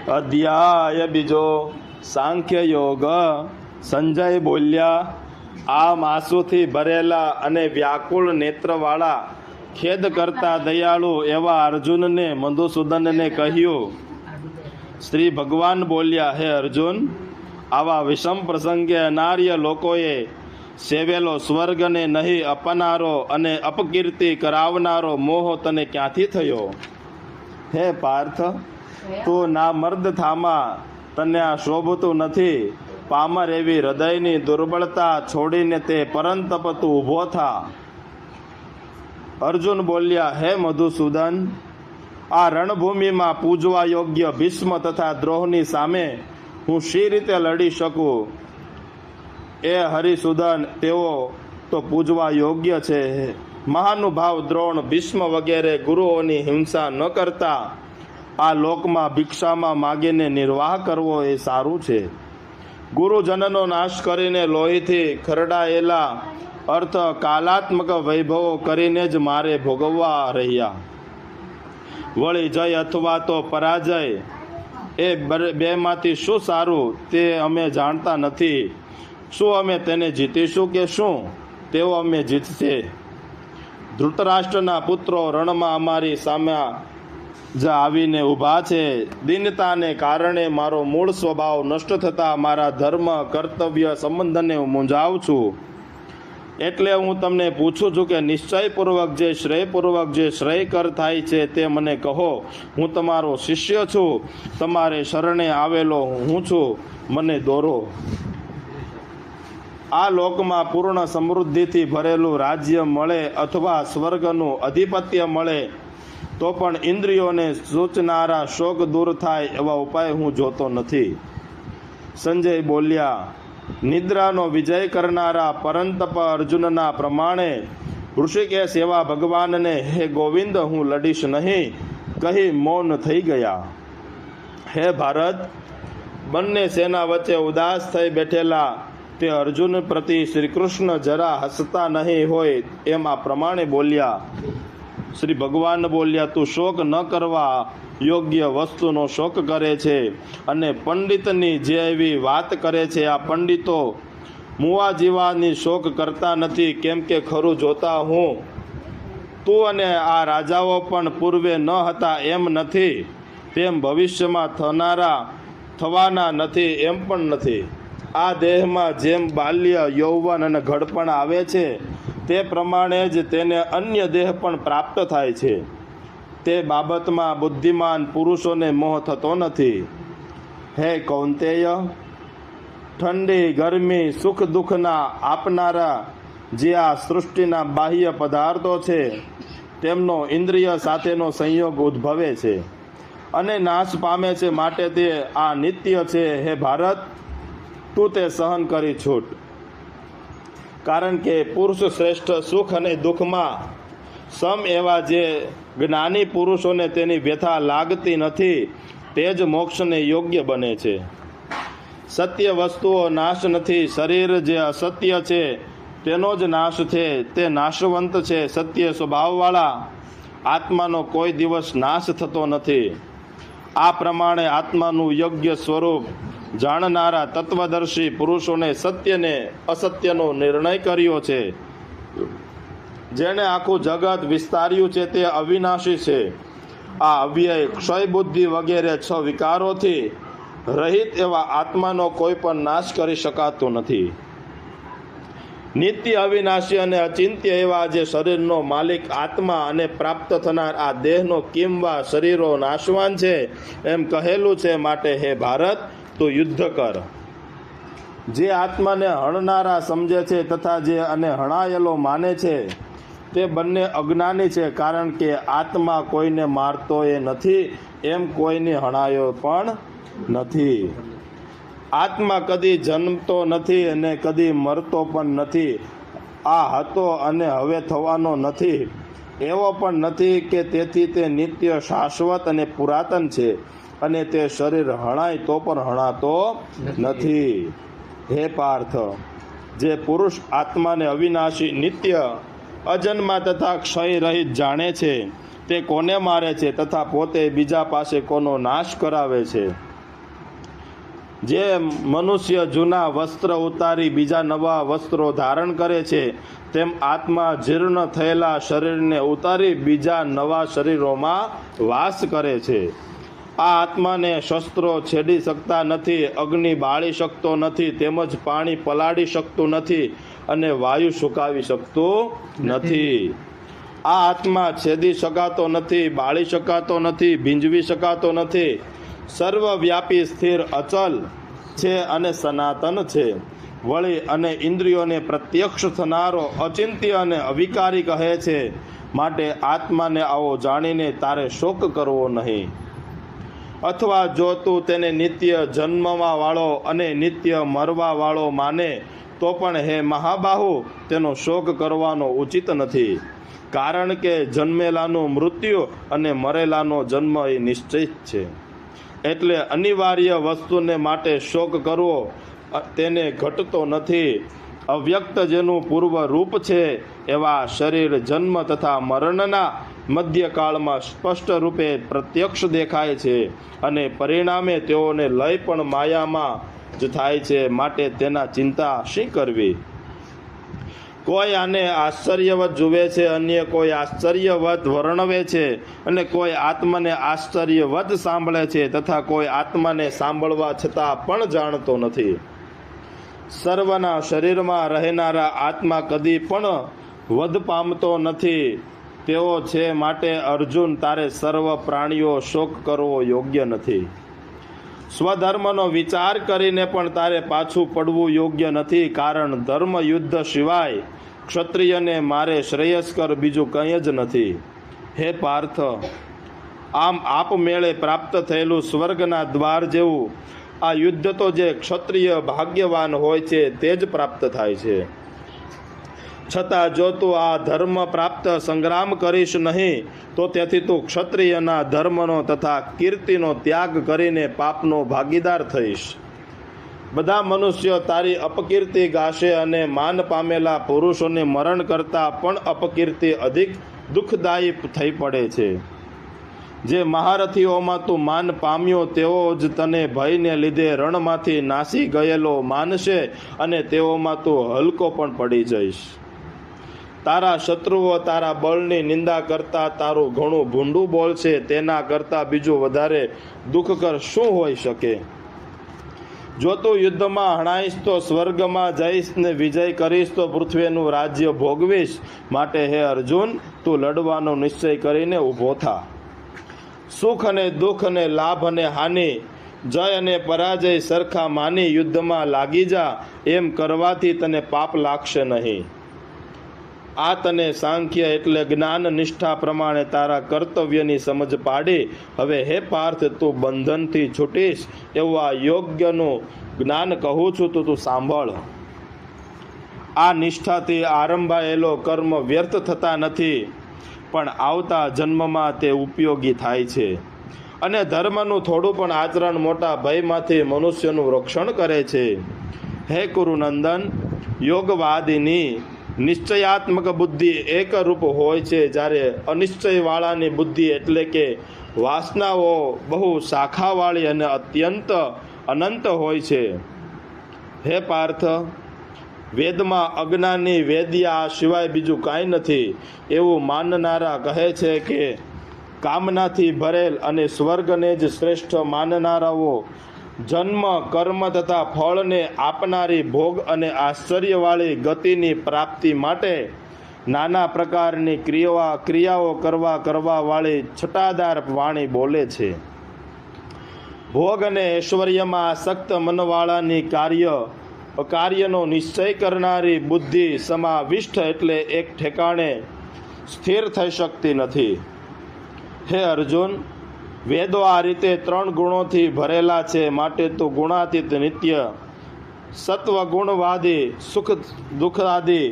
અધ્યાય બીજો સાંખ્ય યોગ. સંજય બોલ્યા, આ આંસુથી ભરેલા અને વ્યાકુળ નેત્રવાળા ખેદ કરતા દયાળુ એવા અર્જુનને મધુસૂદનને કહ્યું. શ્રી ભગવાન બોલ્યા, હે અર્જુન, આવા વિષમ પ્રસંગે અનાર્ય લોકોએ સેવેલો સ્વર્ગને નહીં અપનારો અને અપકીર્તિ કરાવનારો મોહ તને ક્યાંથી થયો? હે પાર્થ, તું ના મર્દ થામા, તને આ શોભતું નથી. પામર એવી હૃદયની દુર્બળતા છોડીને તે પરંતપ તું ઊભો થા. અર્જુન બોલ્યા, હે મધુસૂદન, આ રણભૂમિમાં પૂજવા યોગ્ય ભીષ્મ તથા દ્રોહની સામે હું શી રીતે લડી શકું? એ હરિસૂદન, તેઓ તો પૂજવા યોગ્ય છે. મહાનુભાવ દ્રોણ, ભીષ્મ વગેરે ગુરુઓની હિંસા ન કરતા આ લોકમાં ભિક્ષામાં માગીને નિર્વાહ કરવો એ સારું છે. ગુરુજનનો નાશ કરીને લોહીથી ખરડાયેલા અર્થ કાલાત્મક વૈભવો કરીને જ મારે ભોગવવા રહ્યા. વળી જય અથવા તો પરાજય, એ બેમાંથી શું સારું તે અમે જાણતા નથી. શું અમે તેને જીતીશું કે શું તેઓ અમે જીતશે? ધૃતરાષ્ટ્રના પુત્રો રણમાં અમારી સામે જ આવીને ઊભા છે. દીનતાને કારણે મારો મૂળ સ્વભાવ નષ્ટ થતાં મારા ધર્મ કર્તવ્ય સંબંધને હું મૂંઝાવું છું. એટલે હું તમને પૂછું છું કે નિશ્ચયપૂર્વક જે શ્રેયપૂર્વક જે શ્રેયકર થાય છે તે મને કહો. હું તમારો શિષ્ય છું, તમારે શરણે આવેલો હું છું, મને દોરો. આ લોકમાં પૂર્ણ સમૃદ્ધિથી ભરેલું રાજ્ય મળે અથવા સ્વર્ગનું અધિપત્ય મળે તો પણ ઇન્દ્રિયોને સૂચનારા શોક દૂર થાય એવા ઉપાય હું જોતો નથી. સંજય બોલ્યા, નિદ્રાનો વિજય કરનારા પરંતપ અર્જુનના પ્રમાણે ઋષિકેશ એવા ભગવાનને, હે ગોવિંદ, હું લડીશ નહીં કહી મૌન થઈ ગયા. હે ભારત, બંને સેના વચ્ચે ઉદાસ થઈ બેઠેલા તે અર્જુન પ્રતિ શ્રી કૃષ્ણ જરા હસતા નહીં હોય એમ આ પ્રમાણે બોલ્યા. શ્રી ભગવાન બોલ્યા, તું શોક ન કરવા યોગ્ય વસ્તુનો શોક કરે છે અને પંડિતની જે એવી વાત કરે છે. આ પંડિતો મુવા જીવાની શોક કરતા નથી, કેમ કે ખરું જોતા હું તું અને આ રાજાઓ પણ પૂર્વે ન હતા એમ નથી, તેમ ભવિષ્યમાં થવાના નથી એમ પણ નથી. આ દેહમાં જેમ બાલ્ય, યૌવન અને ઘડપણ આવે છે તે પ્રમાણે જ તેને અન્ય દેહ પણ પ્રાપ્ત થાય છે. તે બાબતમાં બુદ્ધિમાન પુરુષોને મોહ થતો નથી. હે કૌંતેય, ઠંડી, ગરમી, સુખ દુઃખના આપનારા જે આ સૃષ્ટિના બાહ્ય પદાર્થો છે તેમનો ઇન્દ્રિય સાથેનો સંયોગ ઉદ્ભવે છે અને નાશ પામે છે, માટે તે આ નિત્ય છે. હે ભારત, તું તે સહન કરી છૂટ. કારણ કે પુરુષ શ્રેષ્ઠ સુખ અને દુઃખમાં સમ એવા જે જ્ઞાની પુરુષોને તેની વ્યથા લાગતી નથી તે જ મોક્ષને યોગ્ય બને છે. સત્ય વસ્તુઓ નાશ નથી. શરીર જે અસત્ય છે તેનો જ નાશ છે, તે નાશવંત છે. સત્ય સ્વભાવવાળા આત્માનો કોઈ દિવસ નાશ થતો નથી. આ પ્રમાણે આત્માનું યોગ્ય સ્વરૂપ જાણનારા તત્વદર્શી પુરુષોને સત્યને અસત્યનો નિર્ણય કર્યો છે. જેણે આખું જગત વિસ્તાર્યું છે તે અવિનાશી છે. આ અવ્યય, ક્ષય, બુદ્ધિ વગેરે 6 વિકારોથી રહિત એવા આત્માનો કોઈ પણ નાશ કરી શકાતો નથી. નિત્ય, અવિનાશી અને અચિંત્ય એવા જે શરીરનો માલિક આત્મા અને પ્રાપ્ત થનાર આ દેહનો કિંવા શરીરો નાશવાન છે એમ કહેલું છે. માટે હે ભારત, તો યુદ્ધ કર. જે આત્માને હણનારા સમજે છે તથા જે અને હણાયેલો માને છે તે બંને અજ્ઞાની છે. કારણ કે આત્મા કોઈને મારતો એ નથી, એમ કોઈને હણાયો પણ નથી. આત્મા કદી જન્મતો નથી અને કદી મરતો પણ નથી. આ હતો અને હવે થવાનો નથી, એવો પણ નથી કે તેથી તે નિત્ય, શાશ્વત અને પુરાતન છે અને તે શરીર હણાય તો પણ હણાતો નથી. હે પાર્થ, જે પુરુષ આત્માને અવિનાશી, નિત્ય, અજન્મા તથા ક્ષય રહિત જાણે છે તે કોને મારે છે તથા પોતે બીજા પાસે કોનો નાશ કરાવે છે? જે મનુષ્ય જૂના વસ્ત્ર ઉતારી બીજા નવા વસ્ત્રો ધારણ કરે છે, તેમ આત્મા જીર્ણ થયેલા શરીરને ઉતારી બીજા નવા શરીરોમાં વાસ કરે છે. આ આત્માને શસ્ત્રો છેડી શકતા નથી, અગ્નિ બાળી શકતો નથી, તેમજ પાણી પલાળી શકતું નથી અને વાયુ સુકાવી શકતું નથી. આ આત્મા છેદી શકાતો નથી, બાળી શકાતો નથી, ભીંજવી શકાતો નથી, સર્વવ્યાપી, સ્થિર, અચલ છે અને સનાતન છે. વળી અને ઇન્દ્રિયોને પ્રત્યક્ષ થનારો અચિંત્ય અને અવિકારી કહે છે. માટે આત્માને આવો જાણીને તારે શોક કરવો નહીં. અથવા જો તું તેને નિત્ય જન્મવા વાળો અને નિત્ય મરવા વાળો માને તો પણ હે મહાબાહુ, તેનો શોક કરવાનો ઉચિત નથી. કારણ કે જન્મેલાનું મૃત્યુ અને મરેલાનો જન્મ એ નિશ્ચિત છે. એટલે અનિવાર્ય વસ્તુને માટે શોક કરવો તેને ઘટતો નથી. અવ્યક્ત જેનું પૂર્વ રૂપ છે એવા શરીર જન્મ તથા મરણના મધ્યકાળમાં સ્પષ્ટ રૂપે પ્રત્યક્ષ દેખાય છે અને પરિણામે તેઓને લય પણ માયામાં જ થાય છે. માટે તેના ચિંતા શી કરવી? કોઈ આને આશ્ચર્યવત જુએ છે, અન્ય કોઈ આશ્ચર્યવત વર્ણવે છે, અને કોઈ આત્માને આશ્ચર્યવત સાંભળે છે, તથા કોઈ આત્માને સાંભળવા છતાં પણ જાણતો નથી. સર્વના શરીરમાં રહેનારા આત્મા કદી પણ વધ પામતો નથી. તેઓ છે માટે અર્જુન, તારે સર્વ પ્રાણીઓ શોક કરવો યોગ્ય નથી. સ્વધર્મનો વિચાર કરીને પણ તારે પાછું પડવું યોગ્ય નથી. કારણ ધર્મ યુદ્ધ સિવાય ક્ષત્રિયને મારે શ્રેયસ્કર બીજું કંઈ જ નથી. હે પાર્થ, આમ આપમેળે પ્રાપ્ત થયેલું સ્વર્ગના દ્વાર જેવું આ યુદ્ધ તો જે ક્ષત્રિય ભાગ્યવાન હોય છે તે જ પ્રાપ્ત થાય છે. છતાં જો તું આ ધર્મ પ્રાપ્ત સંગ્રામ કરીશ નહીં તો તેથી તું ક્ષત્રિયના ધર્મનો તથા કીર્તિનો ત્યાગ કરીને પાપનો ભાગીદાર થઈશ. બધા મનુષ્યો તારી અપકીર્તિ ગાશે અને માન પામેલા પુરુષોને મરણ કરતાં પણ અપકીર્તિ અધિક દુઃખદાયી થઈ પડે છે. જે મહારથીઓમાં તું માન પામ્યો તેઓ જ તને ભયને લીધે રણમાંથી નાસી ગયેલો માનશે અને તેઓમાં તું હલકો પણ પડી જઈશ. તારા શત્રુઓ તારા બળની નિંદા કરતા તારું ઘણું ભૂંડું બોલશે. તેના કરતાં બીજું વધારે દુઃખકર શું હોઈ શકે? જો તું યુદ્ધમાં હણાઈશ તો સ્વર્ગમાં જઈશ ને વિજય કરીશ તો પૃથ્વીનું રાજ્ય ભોગવીશ. માટે હે અર્જુન, તું લડવાનો નિશ્ચય કરીને ઊભો થા. સુખ અને દુઃખ અને લાભ અને હાનિ, જય અને પરાજય સરખા માની યુદ્ધમાં લાગી જા. એમ કરવાથી તને પાપ લાગશે નહીં. આ તને સાંખ્ય એટલે જ્ઞાન નિષ્ઠા પ્રમાણે તારા કર્તવ્યની સમજ પાડી. હવે હે પાર્થ, તું બંધનથી છૂટીશ એવું આ યોગ્યનું જ્ઞાન કહું છું તો તું સાંભળ. આ નિષ્ઠાથી આરંભાયેલો કર્મ વ્યર્થ થતા નથી, પણ આવતા જન્મમાં તે ઉપયોગી થાય છે. અને ધર્મનું થોડું પણ આચરણ મોટા ભયમાંથી મનુષ્યનું રક્ષણ કરે છે. હે કુરુનંદન, યોગવાદીની નિશ્ચયાત્મક બુદ્ધિ એકરૂપ હોય છે, જ્યારે અનિશ્ચયવાળાની બુદ્ધિ એટલે કે વાસનાઓ બહુ શાખાવાળી અને અત્યંત અનંત હોય છે. હે પાર્થ, વેદમાં અજ્ઞાની વેદ્યા સિવાય બીજું કાંઈ નથી એવું માનનારા કહે છે કે કામનાથી ભરેલ અને સ્વર્ગને જ શ્રેષ્ઠ માનનારાઓ જન્મ, કર્મ તથા ફળને આપનારી ભોગ અને આશ્ચર્યવાળી ગતિની પ્રાપ્તિ માટે નાના પ્રકારની ક્રિયાઓ કરવા વાળી છટાદાર વાણી બોલે છે. ભોગ અને ઐશ્વર્યમાં આસક્ત મનવાળાની કાર્યનો નિશ્ચય કરનારી બુદ્ધિ સમાવિષ્ટ એટલે એક ઠેકાણે સ્થિર થઈ શકતી નથી. હે અર્જુન, વેદો આ રીતે 3 ગુણોથી ભરેલા છે. માટે તો ગુણાતીત નિત્ય સત્વગુણવાદી સુખ દુઃખાદી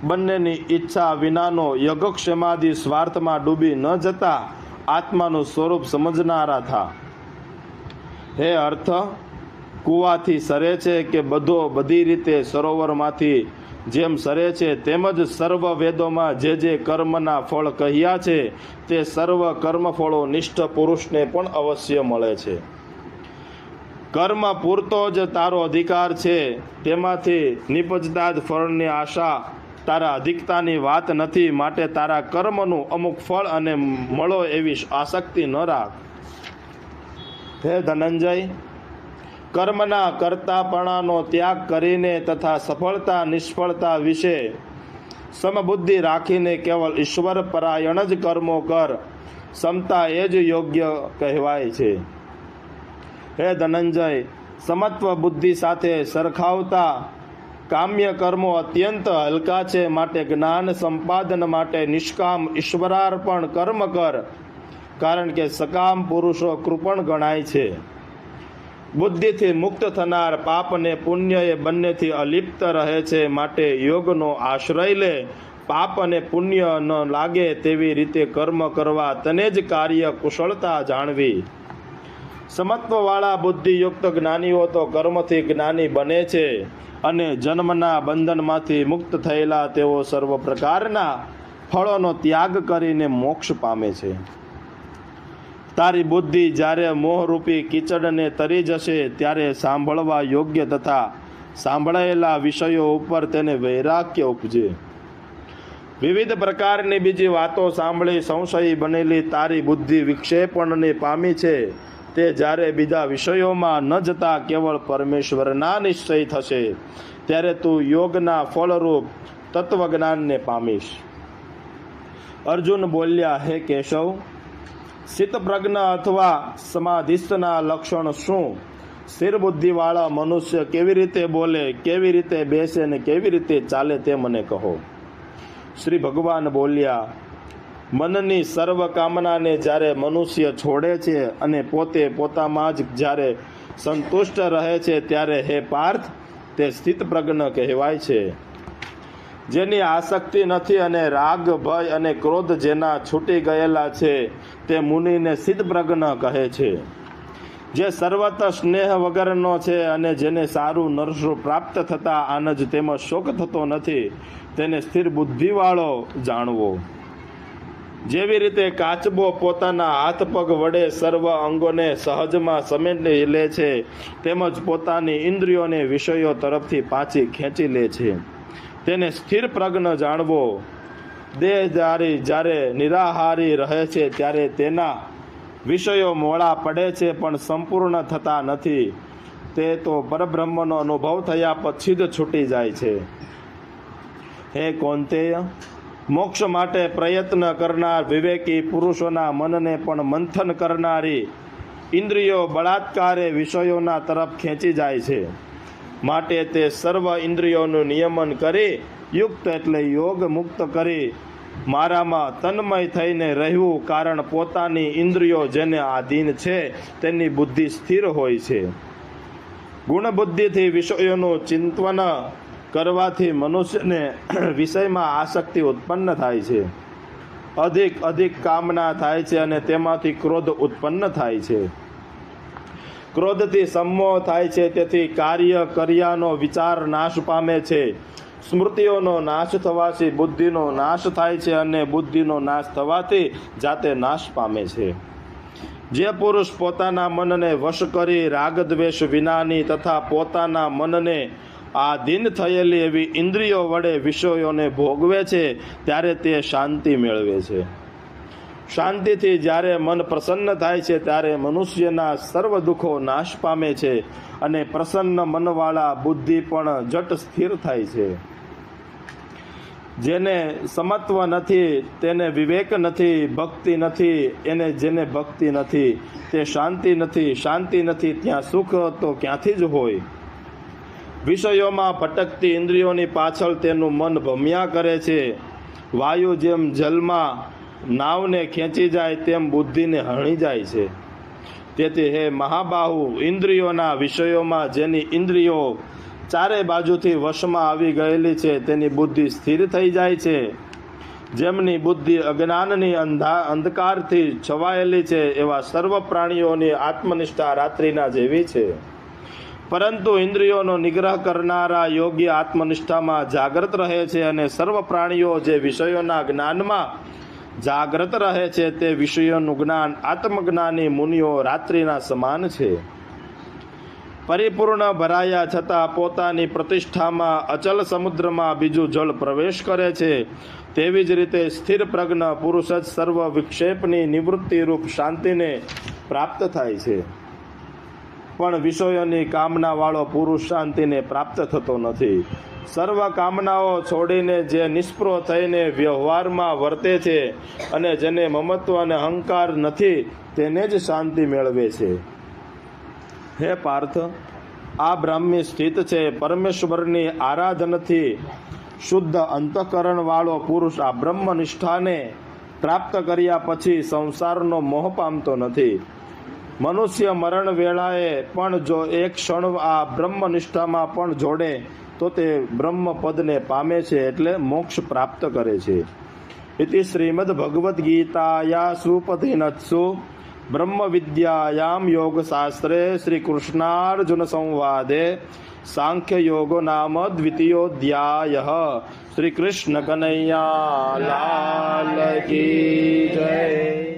બંનેની ઈચ્છા વિનાનો યજ્ઞક્ષેમાદી સ્વાર્થમાં ડૂબી ન જતા આત્માનું સ્વરૂપ સમજનારા થા. હે અર્થ, કૂવાથી સરે છે કે બધી રીતે સરોવરમાંથી જેમ સરે છે, તેમજ સર્વ વેદોમાં જે કર્મના ફળ કહ્યા છે તે સર્વ કર્મફળો નિષ્ઠ પુરુષને પણ અવશ્ય મળે છે. કર્મ પૂરતો જ તારો અધિકાર છે, તેમાંથી નિપજતા જ ફળની આશા તારા અધિકતાની વાત નથી, માટે તારા કર્મનું અમુક ફળ અને મળો એવી આસક્તિ ન રાખ. હે ધનંજય, કર્મના કર્તાપણાનો ત્યાગ કરીને તથા સફળતા નિષ્ફળતા વિશે સમબુદ્ધિ રાખીને કેવલ ઈશ્વર પરાયણ જ કર્મો કર. સમતા એ જ યોગ્ય કહેવાય છે. હે ધનંજય, સમત્વ બુદ્ધિ સાથે સરખાવતા કામ્ય કર્મો અત્યંત હલકા છે, માટે જ્ઞાન સંપાદન માટે નિષ્કામ ઈશ્વરાર્પણ કર્મ કર, કારણ કે સકામ પુરુષો કૃપણ ગણાય છે. બુદ્ધિથી મુક્ત થનાર પાપ અને પુણ્ય એ બંનેથી અલિપ્ત રહે છે, માટે યોગનો આશ્રય લે. પાપ અને પુણ્ય ન લાગે તેવી રીતે કર્મ કરવા, તને જ કાર્ય કુશળતા જાણવી. સમત્વવાળા બુદ્ધિયુક્ત જ્ઞાનીઓ તો કર્મથી જ્ઞાની બને છે, અને જન્મના બંધનમાંથી મુક્ત થયેલા તેઓ સર્વ પ્રકારના ફળોનો ત્યાગ કરીને મોક્ષ પામે છે. તારી બુદ્ધિ જ્યારે મોહરૂપી કીચડને તરી જશે, ત્યારે સાંભળવા યોગ્ય તથા સાંભળાયેલા વિષયો ઉપર તેને વૈરાગ્ય ઉપજે. વિવિધ પ્રકારની બીજી વાતો સાંભળી સંશયી બનેલી તારી બુદ્ધિ વિક્ષેપણને પામી છે, તે જ્યારે બીજા વિષયોમાં ન જતા કેવળ પરમેશ્વરના નિશ્ચય થશે, ત્યારે તું યોગના ફળરૂપ તત્વજ્ઞાનને પામીશ. અર્જુન બોલ્યા, હે કેશવ, સ્થિતપ્રજ્ઞ અથવા સમાધિસ્થના લક્ષણ શું? સ્થિર બુદ્ધિવાળા મનુષ્ય કેવી રીતે બોલે, કેવી રીતે બેસે ને કેવી રીતે ચાલે તે મને કહો. શ્રી ભગવાન બોલ્યા, મનની સર્વ કામનાને જ્યારે મનુષ્ય છોડે છે અને પોતે પોતામાં જ જ્યારે સંતુષ્ટ રહે છે, ત્યારે હે પાર્થ, તે સ્થિતપ્રજ્ઞ કહેવાય છે. જેની આસક્તિ નથી અને રાગ ભય અને ક્રોધ જેના છૂટી ગયેલા છે, તે મુનિને સ્થિતપ્રજ્ઞ કહે છે. જે સર્વત્ર સ્નેહ વગરનો છે અને જેને સારું નરસું પ્રાપ્ત થતા આનંદ તેમાં શોક થતો નથી, તેને સ્થિર બુદ્ધિવાળો જાણવો. જેવી રીતે કાચબો પોતાના હાથ પગ વડે સર્વ અંગોને સહજમાં સમેટી લે છે, તેમજ પોતાની ઇન્દ્રિયોને વિષયો તરફથી પાછી ખેંચી લે છે, તેને સ્થિર પ્રજ્ઞ જાણવો. દેહધારી જ્યારે નિરાહારી રહે છે, ત્યારે તેના વિષયો મોડા પડે છે પણ સંપૂર્ણ થતા નથી. તે તો પરબ્રહ્મનો અનુભવ થયા પછી જ છૂટી જાય છે. હે કૌંતેય, મોક્ષ માટે પ્રયત્ન કરનાર વિવેકી પુરુષોના મનને પણ મંથન કરનારી ઇન્દ્રિયો બળાત્કારે વિષયોના તરફ ખેંચી જાય છે, માટે તે સર્વ ઇન્દ્રિયોનું નિયમન કરી યુક્ત એટલે યોગ મુક્ત કરી મારામાં તન્મય થઈને રહેવું, કારણ પોતાની ઇન્દ્રિયો જેને આધીન છે તેની બુદ્ધિ સ્થિર હોય છે. ગુણબુદ્ધિથી વિષયોનું ચિંતન કરવાથી મનુષ્યને વિષયમાં આસક્તિ ઉત્પન્ન થાય છે, અધિક કામના થાય છે અને તેમાંથી ક્રોધ ઉત્પન્ન થાય છે. ક્રોધથી સંમોહ થાય છે, તેથી કાર્ય કર્યાનો વિચાર નાશ પામે છે. સ્મૃતિઓનો નાશ થવાથી બુદ્ધિનો નાશ થાય છે અને બુદ્ધિનો નાશ થવાથી જાતે નાશ પામે છે. જે પુરુષ પોતાના મનને વશ કરી રાગદ્વેષ વિનાની તથા પોતાના મનને આધીન થયેલી એવી ઇન્દ્રિયો વડે વિષયોને ભોગવે છે, ત્યારે તે શાંતિ મેળવે છે. શાંતિથી જ્યારે મન પ્રસન્ન થાય છે, ત્યારે મનુષ્યના સર્વ દુઃખો નાશ પામે છે અને પ્રસન્ન મનવાળા બુદ્ધિ પણ જટ સ્થિર થાય છે. જેને સમત્વ નથી તેને વિવેક નથી, ભક્તિ નથી જેને ભક્તિ નથી તે શાંતિ નથી, શાંતિ નથી ત્યાં સુખ તો ક્યાંથી જ હોય. વિષયોમાં ભટકતી ઇન્દ્રિયોની પાછળ તેનું મન ભમ્યા કરે છે. વાયુ જેમ જલમાં નાવને ખેંચી જાય તેમ બુદ્ધિને હણી જાય છે. તેથી હે મહાબાહુ, ઇન્દ્રિયોના વિષયોમાં જેની ઇન્દ્રિયો ચારે બાજુથી વશમાં આવી ગયેલી છે, તેની બુદ્ધિ સ્થિર થઈ જાય છે. જેમની બુદ્ધિ અજ્ઞાનની અંધકારથી છવાયેલી છે, એવા સર્વ પ્રાણીઓની આત્મનિષ્ઠા રાત્રિના જેવી છે. પરંતુ ઇન્દ્રિયોનો નિગ્રહ કરનારા યોગી આત્મનિષ્ઠામાં જાગ્રત રહે છે, અને સર્વ પ્રાણીઓ જે વિષયોના જ્ઞાનમાં જાગ્રત રહે છે, તે વિષયોનું જ્ઞાન આત્મજ્ઞાની મુનિઓ રાત્રિના સમાન છે. પરિપૂર્ણ ભરાયા છતાં પોતાની પ્રતિષ્ઠામાં અચલ સમુદ્રમાં બીજું જળ પ્રવેશ કરે છે, તેવી જ રીતે સ્થિર પ્રજ્ઞ પુરુષ જ સર્વ વિક્ષેપની નિવૃત્તિરૂપ શાંતિને પ્રાપ્ત થાય છે. પણ વિષયોની કામનાવાળો પુરુષ શાંતિને પ્રાપ્ત થતો નથી. સર્વ કામનાઓ છોડીને જે નિષ્પૃહ થઈને વ્યવહારમાં વર્તે છે અને જેને મમત્વ અને અહંકાર નથી, તેને જ શાંતિ મેળવે છે. હે પાર્થ, આ બ્રાહ્મી સ્થિત છે. પરમેશ્વરની આરાધનથી શુદ્ધ અંતઃકરણવાળો પુરુષ આ બ્રહ્મનિષ્ઠાને પ્રાપ્ત કર્યા પછી સંસારનો મોહ પામતો નથી. મનુષ્ય મરણ વેળાએ પણ જો એક ક્ષણ આ બ્રહ્મનિષ્ઠામાં પણ જોડે તો તે બ્રહ્મપદને પામે છે, એટલે મોક્ષ પ્રાપ્ત કરે છે. ઇતિ શ્રીમદ ભગવદ્ ગીતાયા સુપતિનત્સુ બ્રહ્મ વિદ્યાયામ યોગશાસ્ત્રે શ્રી કૃષ્ણાર્જુન સંવાદે સાંખ્ય યોગો નામ દ્વિતીયોધ્યાય. શ્રી કૃષ્ણ કનૈયા લાલ કી જય.